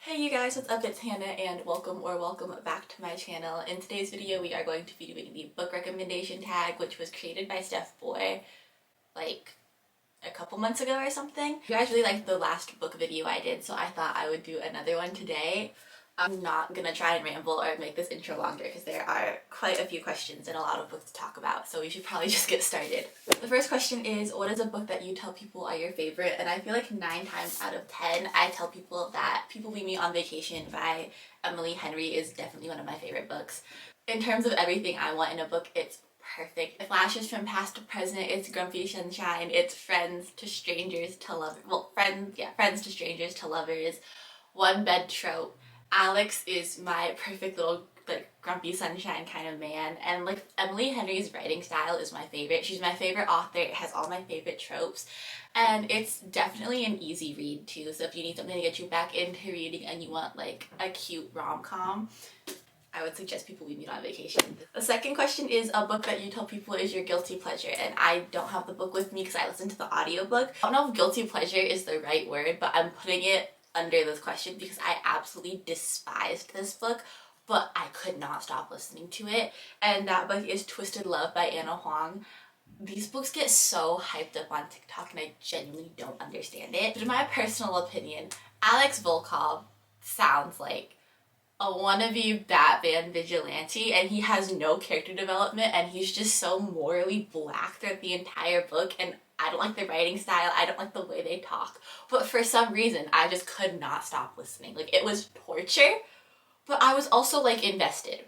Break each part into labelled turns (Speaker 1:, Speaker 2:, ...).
Speaker 1: Hey you guys, what's up? It's Hannah and welcome back to my channel. In today's video we are going to be doing the book recommendation tag, which was created by Steph Boy like a couple months ago or something. You guys really liked the last book video I did, so I thought I would do another one today. I'm not gonna try and ramble or make this intro longer because there are quite a few questions and a lot of books to talk about, so we should probably just get started. The first question is, what is a book that you tell people are your favorite? And I feel like 9 times out of 10 I tell people that People We Meet on Vacation by Emily Henry is definitely one of my favorite books. In terms of everything I want in a book, it's perfect. It flashes from past to present, it's grumpy sunshine, it's friends to strangers to lovers, friends to strangers to lovers, one bed trope. Alex is my perfect little grumpy sunshine kind of man, and Emily Henry's writing style is my favorite. She's my favorite author, it has all my favorite tropes, and it's definitely an easy read too, so if you need something to get you back into reading and you want like a cute rom-com, I would suggest People We Meet on Vacation. The second question is a book that you tell people is your guilty pleasure, and I don't have the book with me because I listened to the audiobook. I don't know if guilty pleasure is the right word, but I'm putting it under this question because I absolutely despised this book, but I could not stop listening to it, and that book is Twisted Love by Anna Huang. These books get so hyped up on TikTok and I genuinely don't understand it. But in my personal opinion, Alex Volkov sounds like a wannabe Batman vigilante, and he has no character development and he's just so morally black throughout the entire book, and I don't like the writing style, I don't like the way they talk, but for some reason I just could not stop listening. Like, it was torture, but I was also like invested.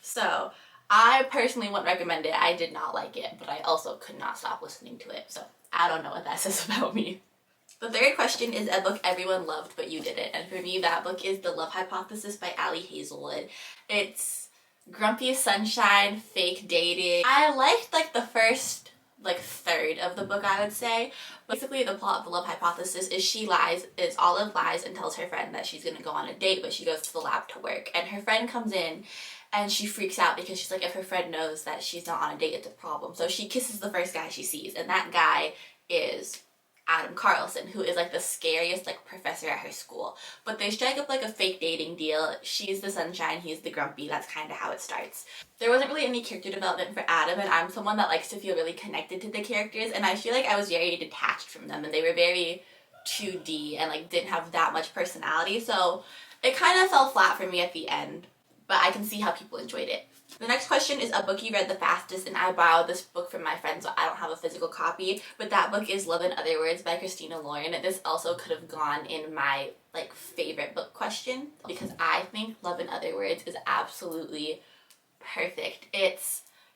Speaker 1: So I personally wouldn't recommend it. I did not like it, but I also could not stop listening to it, so I don't know what that says about me. The third question is a book everyone loved but you didn't, and for me that book is The Love Hypothesis by Ali Hazelwood. It's grumpy sunshine, fake dating. I liked the first third of the book, I would say. Basically the plot of The Love Hypothesis is Olive lies and tells her friend that she's gonna go on a date, but she goes to the lab to work, and her friend comes in and she freaks out because she's like, if her friend knows that she's not on a date, it's a problem. So she kisses the first guy she sees, and that guy is Adam Carlson, who is the scariest professor at her school. But they strike up a fake dating deal. She's the sunshine, he's the grumpy. That's kind of how it starts. There wasn't really any character development for Adam, and I'm someone that likes to feel really connected to the characters, and I feel like I was very detached from them, and they were very 2D and didn't have that much personality, so it kind of fell flat for me at the end, but I can see how people enjoyed it. The next question is a book you read the fastest, and I borrowed this book from my friend, so I don't have a physical copy, but that book is Love in Other Words by Christina Lauren. This also could have gone in my favorite book question because I think Love in Other Words is absolutely perfect.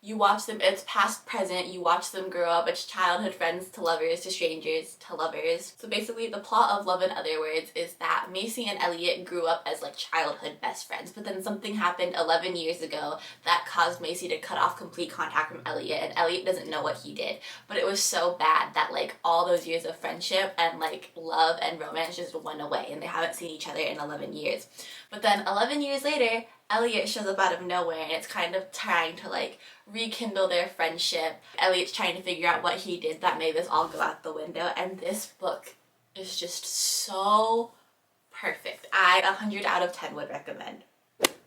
Speaker 1: You watch them, it's past, present, you watch them grow up, it's childhood friends to lovers to strangers to lovers. So basically the plot of Love in Other Words is that Macy and Elliot grew up as childhood best friends, but then something happened 11 years ago that caused Macy to cut off complete contact from Elliot, and Elliot doesn't know what he did. But it was so bad that all those years of friendship and love and romance just went away, and they haven't seen each other in 11 years. But then 11 years later, Elliot shows up out of nowhere, and it's kind of trying to rekindle their friendship. Elliot's trying to figure out what he did that made this all go out the window, and this book is just so perfect. I 100 out of 10 would recommend.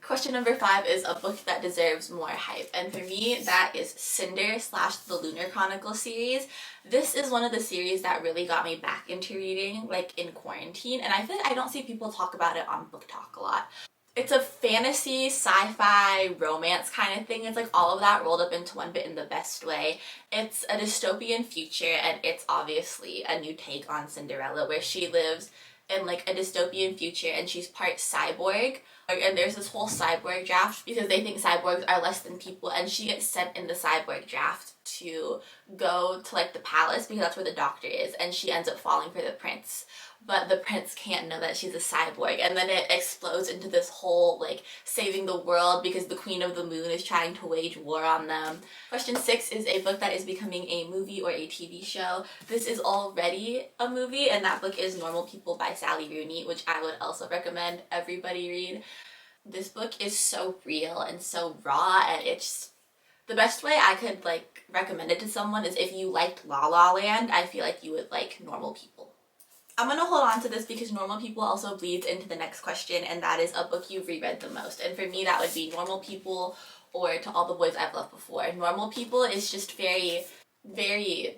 Speaker 1: Question number 5 is a book that deserves more hype, and for me that is Cinder / the Lunar Chronicle series. This is one of the series that really got me back into reading in quarantine, and I feel like I don't see people talk about it on Book Talk a lot. It's a fantasy, sci-fi, romance kind of thing. It's all of that rolled up into one, but in the best way. It's a dystopian future, and it's obviously a new take on Cinderella, where she lives in a dystopian future and she's part cyborg, and there's this whole cyborg draft because they think cyborgs are less than people, and she gets sent in the cyborg draft to go to the palace because that's where the doctor is, and she ends up falling for the prince. But the prince can't know that she's a cyborg, and then it explodes into this whole saving the world because the Queen of the Moon is trying to wage war on them. Question 6 is a book that is becoming a movie or a TV show. This is already a movie, and that book is Normal People by Sally Rooney, which I would also recommend everybody read. This book is so real and so raw, and it's the best way I could recommend it to someone is if you liked La La Land, I feel like you would like Normal People. I'm gonna hold on to this because Normal People also bleeds into the next question, and that is a book you've reread the most. And for me, that would be Normal People or To All the Boys I've Loved Before. Normal People is just very, very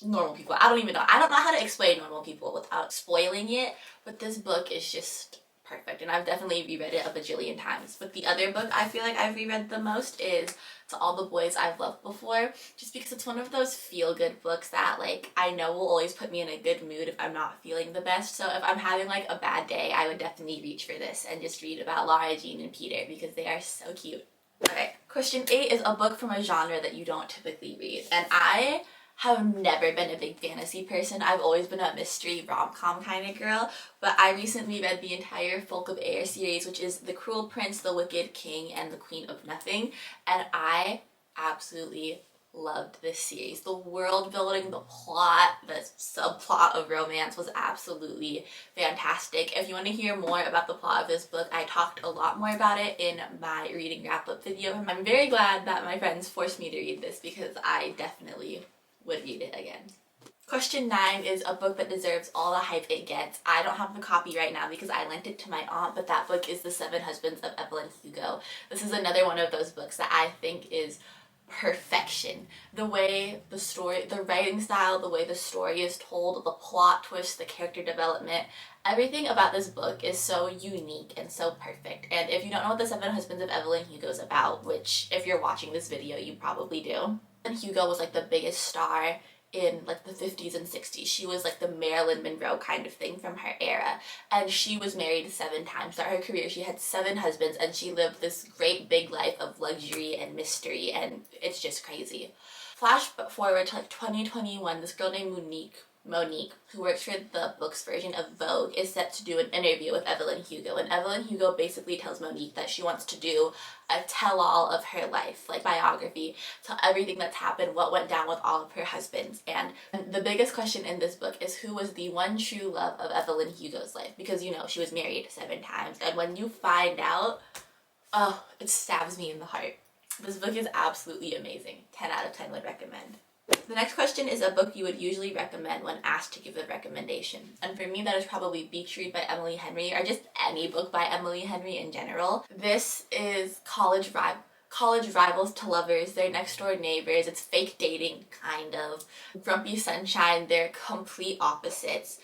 Speaker 1: normal people. I don't even know. I don't know how to explain Normal People without spoiling it, but this book is just perfect, and I've definitely reread it a bajillion times. But the other book I feel like I've reread the most is To All the Boys I've Loved Before, just because it's one of those feel-good books that, like, I know will always put me in a good mood if I'm not feeling the best. So if I'm having, like, a bad day, I would definitely reach for this and just read about Lara Jean and Peter because they are so cute. Alright, question 8 is a book from a genre that you don't typically read, and I have never been a big fantasy person. I've always been a mystery rom-com kind of girl, but I recently read the entire Folk of Air series, which is The Cruel Prince, The Wicked King, and The Queen of Nothing, and I absolutely loved this series. The world building, the plot, the subplot of romance was absolutely fantastic. If you want to hear more about the plot of this book, I talked a lot more about it in my reading wrap-up video. I'm very glad that my friends forced me to read this because I definitely would read it again. Question 9 is a book that deserves all the hype it gets. I don't have the copy right now because I lent it to my aunt, but that book is The Seven Husbands of Evelyn Hugo. This is another one of those books that I think is perfection. The way the story, the writing style, the way the story is told, the plot twist, the character development, everything about this book is so unique and so perfect. And if you don't know what The Seven Husbands of Evelyn Hugo is about, which if you're watching this video you probably do, Hugo was like the biggest star in like the 50s and 60s. She was like the Marilyn Monroe kind of thing from her era, and she was married 7 times throughout her career. She had 7 husbands, and she lived this great big life of luxury and mystery, and it's just crazy. Flash forward to like 2021, this girl named Monique, who works for the book's version of Vogue, is set to do an interview with Evelyn Hugo, and Evelyn Hugo basically tells Monique that she wants to do a tell-all of her life, like biography, tell everything that's happened, what went down with all of her husbands. And the biggest question in this book is who was the one true love of Evelyn Hugo's life, because you know she was married 7 times, and when you find out, oh, it stabs me in the heart. This book is absolutely amazing. 10 out of 10 would recommend. The next question is a book you would usually recommend when asked to give a recommendation. And for me, that is probably Beach Read by Emily Henry, or just any book by Emily Henry in general. This is college rivals to lovers, they're next door neighbors, it's fake dating, kind of. Grumpy Sunshine, they're complete opposites.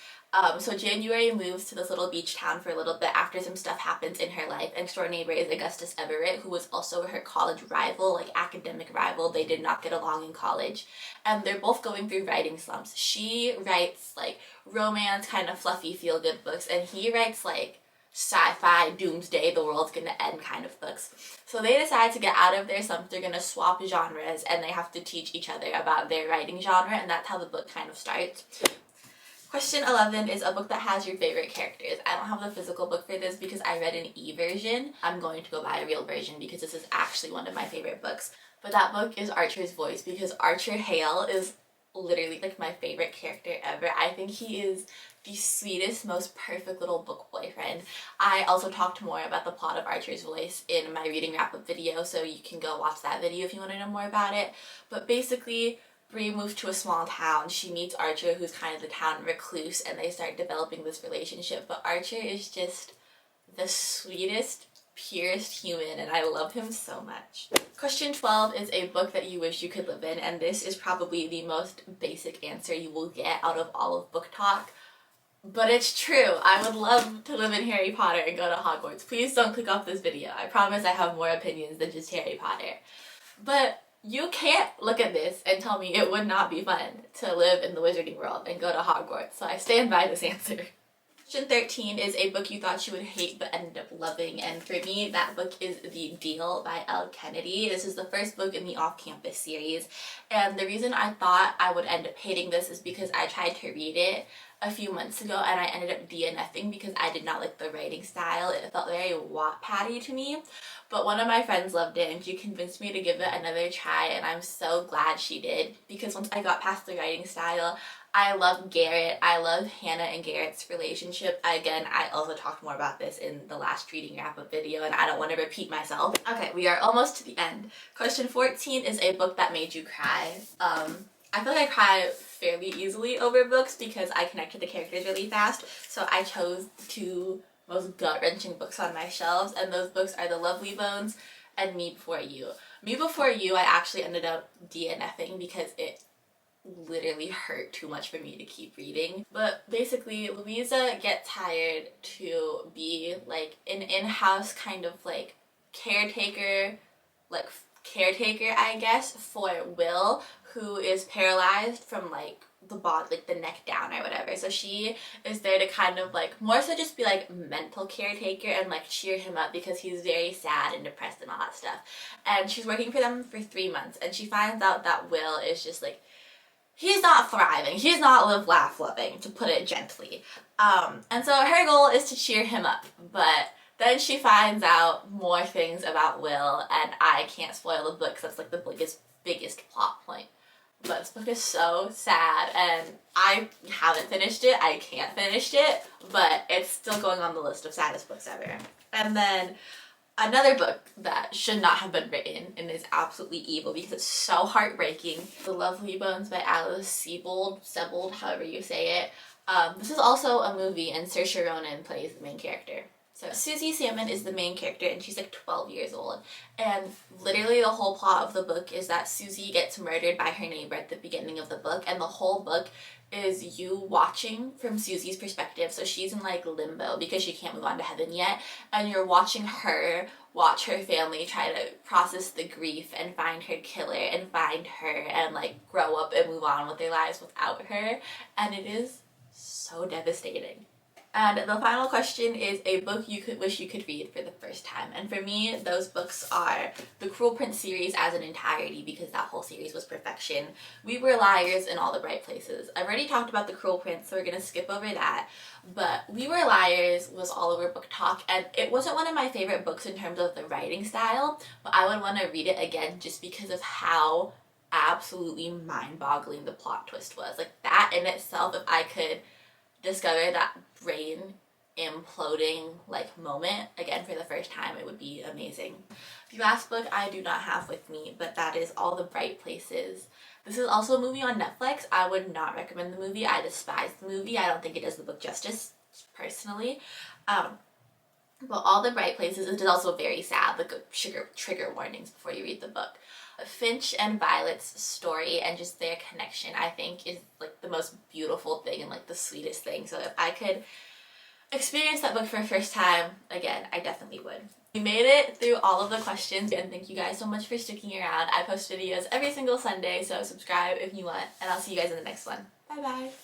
Speaker 1: So January moves to this little beach town for a little bit after some stuff happens in her life. Next door neighbor is Augustus Everett, who was also her college rival, like academic rival. They did not get along in college. And they're both going through writing slumps. She writes like romance, kind of fluffy, feel-good books, and he writes like sci-fi, doomsday, the world's gonna end kind of books. So they decide to get out of their slump. They're gonna swap genres, and they have to teach each other about their writing genre, and that's how the book kind of starts. Question 11 is a book that has your favorite characters. I don't have the physical book for this because I read an e-version. I'm going to go buy a real version because this is actually one of my favorite books. But that book is Archer's Voice, because Archer Hale is literally like my favorite character ever. I think he is the sweetest, most perfect little book boyfriend. I also talked more about the plot of Archer's Voice in my reading wrap-up video, so you can go watch that video if you want to know more about it. But basically, Bree moves to a small town. She meets Archer, who's kind of the town recluse, and they start developing this relationship. But Archer is just the sweetest, purest human, and I love him so much. Question 12 is a book that you wish you could live in, and this is probably the most basic answer you will get out of all of book talk. But it's true. I would love to live in Harry Potter and go to Hogwarts. Please don't click off this video. I promise I have more opinions than just Harry Potter. But you can't look at this and tell me it would not be fun to live in the wizarding world and go to Hogwarts, so I stand by this answer. Question 13 is a book you thought you would hate but ended up loving, and for me that book is The Deal by Elle Kennedy. This is the first book in the Off-Campus series, and the reason I thought I would end up hating this is because I tried to read it a few months ago and I ended up DNFing because I did not like the writing style. It felt very Wattpad-y to me. But one of my friends loved it and she convinced me to give it another try, and I'm so glad she did, because once I got past the writing style, I love Garrett. I love Hannah and Garrett's relationship. Again, I also talked more about this in the last reading wrap-up video and I don't want to repeat myself. Okay, we are almost to the end. Question 14 is a book that made you cry. I feel like I cry fairly easily over books because I connect to the characters really fast. So I chose the two most gut-wrenching books on my shelves, and those books are The Lovely Bones and Me Before You. Me Before You I actually ended up DNFing because it literally hurt too much for me to keep reading. But basically, Louisa gets hired to be like an in-house kind of like caretaker, I guess, for Will, who is paralyzed from like the body, like the neck down or whatever. So she is there to kind of like more so just be like mental caretaker and like cheer him up because he's very sad and depressed and all that stuff. And she's working for them for 3 months, and she finds out that Will is just like, he's not thriving. He's not live, laugh, loving, to put it gently. And so her goal is to cheer him up, but then she finds out more things about Will, and I can't spoil the book because that's like the biggest plot point. But this book is so sad, and I haven't finished it. I can't finish it, but it's still going on the list of saddest books ever. And then another book that should not have been written and is absolutely evil because it's so heartbreaking. The Lovely Bones by Alice Sebold, however you say it. This is also a movie, and Saoirse Ronan plays the main character. So Susie Salmon is the main character, and she's like 12 years old. And literally the whole plot of the book is that Susie gets murdered by her neighbor at the beginning of the book, and the whole book is you watching from Susie's perspective. So she's in like limbo because she can't move on to heaven yet, and you're watching her watch her family try to process the grief and find her killer and find her and like grow up and move on with their lives without her, and it is so devastating. And the final question is a book you wish you could read for the first time. And for me, those books are the Cruel Prince series as an entirety, because that whole series was perfection. We Were Liars and All the Bright Places. I've already talked about the Cruel Prince, so we're gonna skip over that. But We Were Liars was all over Book Talk, and it wasn't one of my favorite books in terms of the writing style, but I would want to read it again just because of how absolutely mind-boggling the plot twist was. Like, that in itself, if I could discover that brain imploding like moment again for the first time, it would be amazing. The last book I do not have with me, but that is All the Bright Places. This is also a movie on Netflix. I would not recommend the movie. I despise the movie. I don't think it does the book justice, personally. But All the Bright Places, it is also very sad, like trigger warnings before you read the book. Finch and Violet's story and just their connection, I think, is like the most beautiful thing and like the sweetest thing. So if I could experience that book for the first time again, I definitely would. We made it through all of the questions, and thank you guys so much for sticking around. I post videos every single Sunday, so subscribe if you want, and I'll see you guys in the next one. Bye bye!